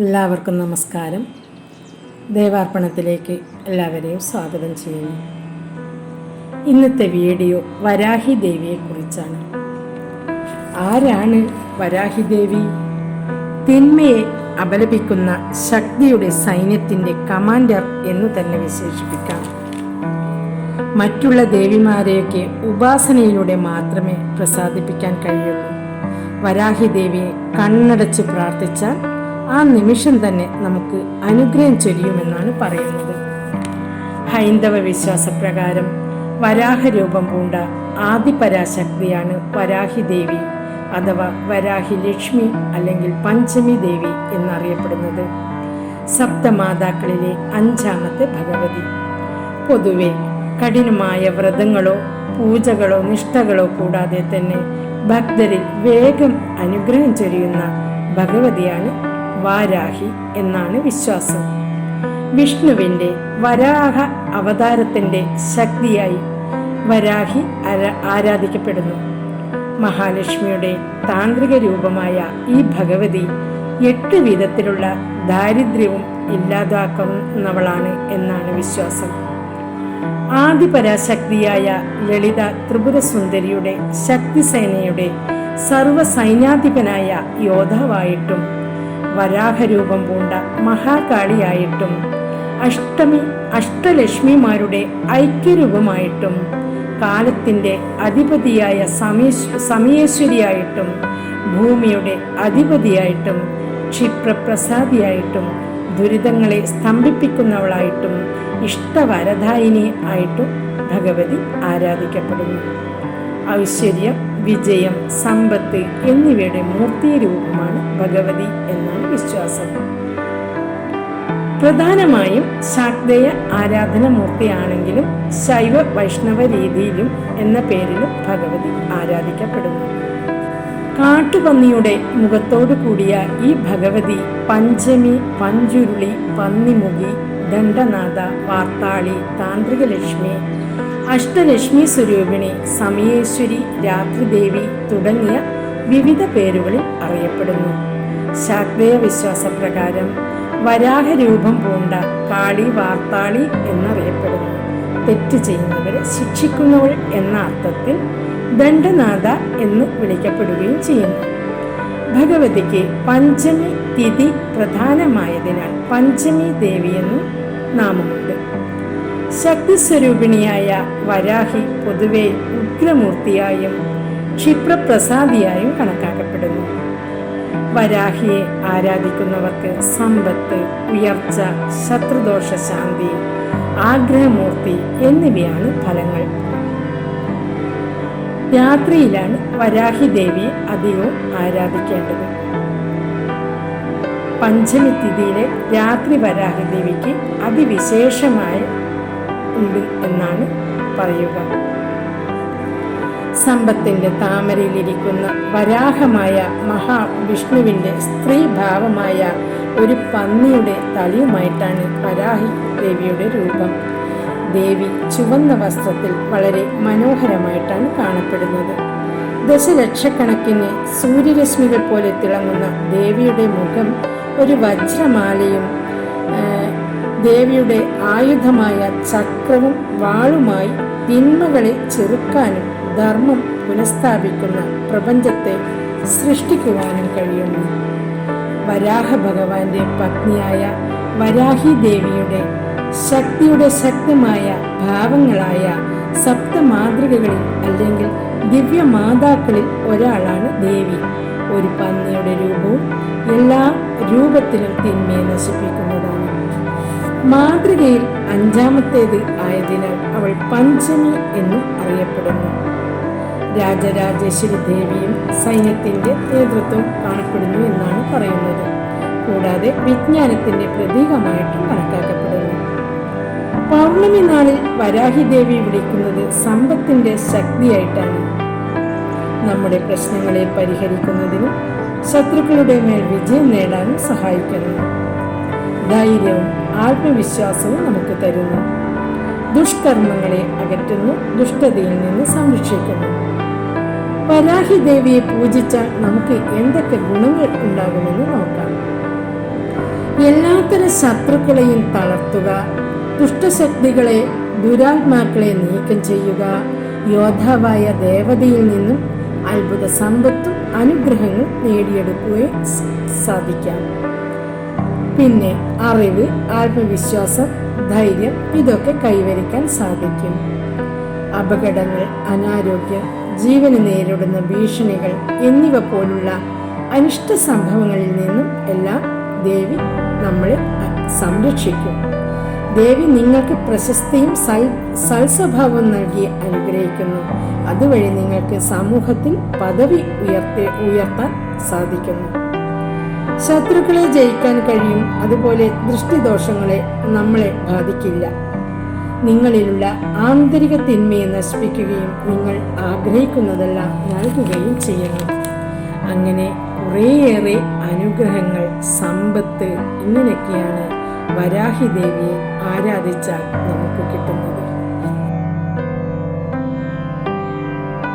എല്ലാവർക്കും നമസ്കാരം. ദേവാർപ്പണത്തിലേക്ക് എല്ലാവരെയും സ്വാഗതം ചെയ്യുന്നു. ഇന്നത്തെ വീഡിയോ വരാഹി ദേവിയെക്കുറിച്ചാണ്. ആരാണ് വരാഹി ദേവി? തിന്മയെ അപലപിക്കുന്ന ശക്തിയുടെ സൈന്യത്തിൻ്റെ കമാൻഡർ എന്ന് തന്നെ വിശേഷിപ്പിക്കാം. മറ്റുള്ള ദേവിമാരെയൊക്കെ ഉപാസനയിലൂടെ മാത്രമേ പ്രസാദിപ്പിക്കാൻ കഴിയുള്ളൂ. വരാഹി ദേവിയെ കണ്ണടച്ച് പ്രാർത്ഥിച്ചാൽ ആ നിമിഷം തന്നെ നമുക്ക് അനുഗ്രഹം ചൊരിയുമെന്നാണ് പറയുന്നത്. ഹൈന്ദവ വിശ്വാസപ്രകാരം വരാഹരൂപം പൂണ്ട ആദിപരാശക്തിയാണ് വരാഹി ദേവി അഥവാ വരാഹി ലക്ഷ്മി അല്ലെങ്കിൽ പഞ്ചമി ദേവി എന്നറിയപ്പെടുന്നത്. സപ്തമാതാക്കളിലെ അഞ്ചാമത്തെ ഭഗവതി. പൊതുവെ കഠിനമായ വ്രതങ്ങളോ പൂജകളോ നിഷ്ഠകളോ കൂടാതെ തന്നെ ഭക്തരിൽ വേഗം അനുഗ്രഹം ചൊരിയുന്ന ഭഗവതിയാണ് വാരാഹി എന്നാണ് വിശ്വാസം. വിഷ്ണുവിൻ്റെ വരാഹ അവതാരത്തിൻ്റെ ശക്തിയായി വരാഹി ആരാധിക്കപ്പെടുന്നു. മഹാലക്ഷ്മിയുടെ താന്ത്രിക രൂപമായ ഈ ഭഗവതി 8 വിധത്തിലുള്ള ദാരിദ്ര്യവും ഇല്ലാതാക്കുന്നവളാണ് എന്നാണ് വിശ്വാസം. ആദിപരാശക്തിയായ ലളിത ത്രിപുരസുന്ദരിയുടെ ശക്തിസേനയുടെ സർവ്വസൈന്യാധിപനായ യോദ്ധാവായിട്ടും വരാഹരൂപം പൂണ്ട മഹാകാളിയായിട്ടും അഷ്ടലക്ഷ്മിമാരുടെ ഐക്യരൂപമായിട്ടും കാലത്തിൻ്റെ അധിപതിയായ സമയേശ്വരിയായിട്ടും ഭൂമിയുടെ അധിപതിയായിട്ടും ക്ഷിപ്രപ്രസാദിയായിട്ടും ദുരിതങ്ങളെ സ്തംഭിപ്പിക്കുന്നവളായിട്ടും ഇഷ്ടവരദായിനി ആയിട്ടും ഭഗവതി ആരാധിക്കപ്പെടുന്നു. ഐശ്വര്യം, വിജയം, സമ്പത്ത് എന്നിവയുടെ മൂർത്തി രൂപമാണ് ഭഗവതി എന്നാണ് വിശ്വാസം. പ്രധാനമായും ശാക്തേയ ആരാധനമൂർത്തിയാണെങ്കിലും ശൈവ വൈഷ്ണവ രീതിയിലും എന്ന പേരിലും ഭഗവതി ആരാധിക്കപ്പെടുന്നു. കാട്ടുപന്നിയുടെ മുഖത്തോടു കൂടിയ ഈ ഭഗവതി പഞ്ചമി, പഞ്ചുരുളി, പന്നിമുഖി, ദണ്ഡനാഥ, വാർത്താളി, താന്ത്രിക ലക്ഷ്മി, അഷ്ടലക്ഷ്മി സ്വരൂപിണി, സമയേശ്വരി, രാത്രിദേവി തുടങ്ങിയ വിവിധ പേരുകളിൽ അറിയപ്പെടുന്നു. ശാക്തേയ വിശ്വാസപ്രകാരം വരാഹരൂപം പൂണ്ട കാളി വാർത്താളി എന്നറിയപ്പെടുന്നു. തെറ്റ് ചെയ്യുന്നവരെ ശിക്ഷിക്കുന്നവൾ എന്ന അർത്ഥത്തിൽ ദണ്ഡനാഥ എന്ന് വിളിക്കപ്പെടുകയും ചെയ്യുന്നു. ഭഗവതിക്ക് പഞ്ചമി തിഥി പ്രധാനമായതിനാൽ പഞ്ചമി ദേവി എന്നും നാമമുണ്ട്. ശക്തിസ്വരൂപിണിയായ വരാഹി പൊതുവെ ഉഗ്രമൂർത്തിയായും ക്ഷിപ്രപ്രസാദിയായും കണക്കാക്കപ്പെടുന്നു. വരാഹിയെ ആരാധിക്കുന്നവർക്ക് സമ്പത്ത്, ഉയർച്ച, ശത്രുദോഷ ശാന്തി, ആഗ്രഹമൂർത്തി എന്നിവയാണ് ഫലങ്ങൾ. രാത്രിയിലാണ് വരാഹി ദേവിയെ അധികവും ആരാധിക്കേണ്ടത്. പഞ്ചമി തിഥിയിലെ രാത്രി വരാഹി ദേവിക്ക് അതിവിശേഷമായ ഉണ്ട് എന്നാണ് പറയുക. സമ്പത്തിന്റെ താമരയിലിരിക്കുന്ന വരാഹമായ മഹാവിഷ്ണുവിന്റെ സ്ത്രീഭാവമായ ഒരു പന്നിയുടെ തലയുമായിട്ടാണ് വരാഹി ദേവിയുടെ രൂപം. ദേവി ചുവന്ന വസ്ത്രത്തിൽ വളരെ മനോഹരമായിട്ടാണ് കാണപ്പെടുന്നത്. ദശലക്ഷക്കണക്കിന് സൂര്യരശ്മികൾ പോലെ തിളങ്ങുന്ന ദേവിയുടെ മുഖം ഒരു വജ്രമാലയും ദേവിയുടെ ആയുധമായ ചക്രവും വാളുമായി തിന്മകളെ ചെറുക്കാനും ധർമ്മം പുനഃസ്ഥാപിക്കുന്ന പ്രപഞ്ചത്തെ സൃഷ്ടിക്കുവാനും കഴിയുന്നു. വരാഹ ഭഗവാന്റെ പത്നിയായ വരാഹി ദേവിയുടെ ശക്തിയുടെ ശക്തമായ ഭാവങ്ങളായ സപ്തമാതൃകകളിൽ അല്ലെങ്കിൽ ദിവ്യമാതാക്കളിൽ ഒരാളാണ് ദേവി. ഒരു പന്നിയുടെ രൂപവും എല്ലാ രൂപത്തിലും തിന്മയെ നശിപ്പിക്കുന്നതാണ്. മാതൃകയിൽ 5ാമത്തേത് ആയതിനാൽ അവൾ പഞ്ചമി എന്നും അറിയപ്പെടുന്നു. രാജരാജേശ്വരി ദേവിയും സൈന്യത്തിന്റെ നേതൃത്വം കാണപ്പെടുന്നു എന്നാണ് പറയുന്നത്. കൂടാതെ വിജ്ഞാനത്തിന്റെ പ്രതീകമായിട്ടും കണക്കാക്കപ്പെടുന്നു. പൗർണമി നാളിൽ വരാഹി ദേവി വിളിക്കുന്നത് സമ്പത്തിന്റെ ശക്തിയായിട്ടാണ്. നമ്മുടെ പ്രശ്നങ്ങളെ പരിഹരിക്കുന്നതിനും ശത്രുക്കളുടെ മേൽ വിജയം നേടാനും സഹായിക്കുന്നു. ധൈര്യവും ആത്മവിശ്വാസവും നമുക്ക് തരുന്നു. ദുഷ്കർമ്മങ്ങളെ അകറ്റുന്നു, ദുഷ്ടതയിൽ നിന്ന് സംരക്ഷിക്കുന്നു. വരാഹി ദേവിയെ പൂജിച്ചാൽ നമുക്ക് എന്തൊക്കെ ഗുണങ്ങൾ ഉണ്ടാകുമെന്ന് നോക്കാം. എല്ലാത്തരം ശത്രുക്കളെയും തളർത്തുക, ദുഷ്ടശക്തികളെ, ദുരാത്മാക്കളെ നീക്കം ചെയ്യുക, യോദ്ധാവായ ദേവതയിൽ നിന്നും അത്ഭുത സമ്പത്തും അനുഗ്രഹങ്ങൾ നേടിയെടുക്കുകയും സാധിക്കാം. പിന്നെ അറിവ്, ആത്മവിശ്വാസം, ധൈര്യം ഇതൊക്കെ കൈവരിക്കാൻ സാധിക്കും. അപകടങ്ങൾ, അനാരോഗ്യം, ജീവന് നേരിടുന്ന ഭീഷണികൾ എന്നിവ പോലുള്ള അനിഷ്ട സംഭവങ്ങളിൽ നിന്നും എല്ലാം ദേവി നമ്മളെ സംരക്ഷിക്കും. ദേവി നിങ്ങൾക്ക് പ്രശസ്തിയും സൽസ്വഭാവവും നൽകി അനുഗ്രഹിക്കുന്നു. അതുവഴി നിങ്ങൾക്ക് സമൂഹത്തിൽ പദവി ഉയർത്താൻ സാധിക്കുന്നു. ശത്രുക്കളെ ജയിക്കാൻ കഴിയും. അതുപോലെ ദൃഷ്ടിദോഷങ്ങളെ നമ്മളെ ബാധിക്കില്ല. നിങ്ങളിലുള്ള ആന്തരിക തിന്മയെ നശിപ്പിക്കുകയും നിങ്ങൾ ആഗ്രഹിക്കുന്നതെല്ലാം നൽകുകയും ചെയ്യുന്നു. അങ്ങനെ കുറേയേറെ അനുഗ്രഹങ്ങൾ, സമ്പത്ത്, ഇങ്ങനെയൊക്കെയാണ് വരാഹി ദേവിയെ ആരാധിച്ചാൽ നമുക്ക് കിട്ടുന്നത്.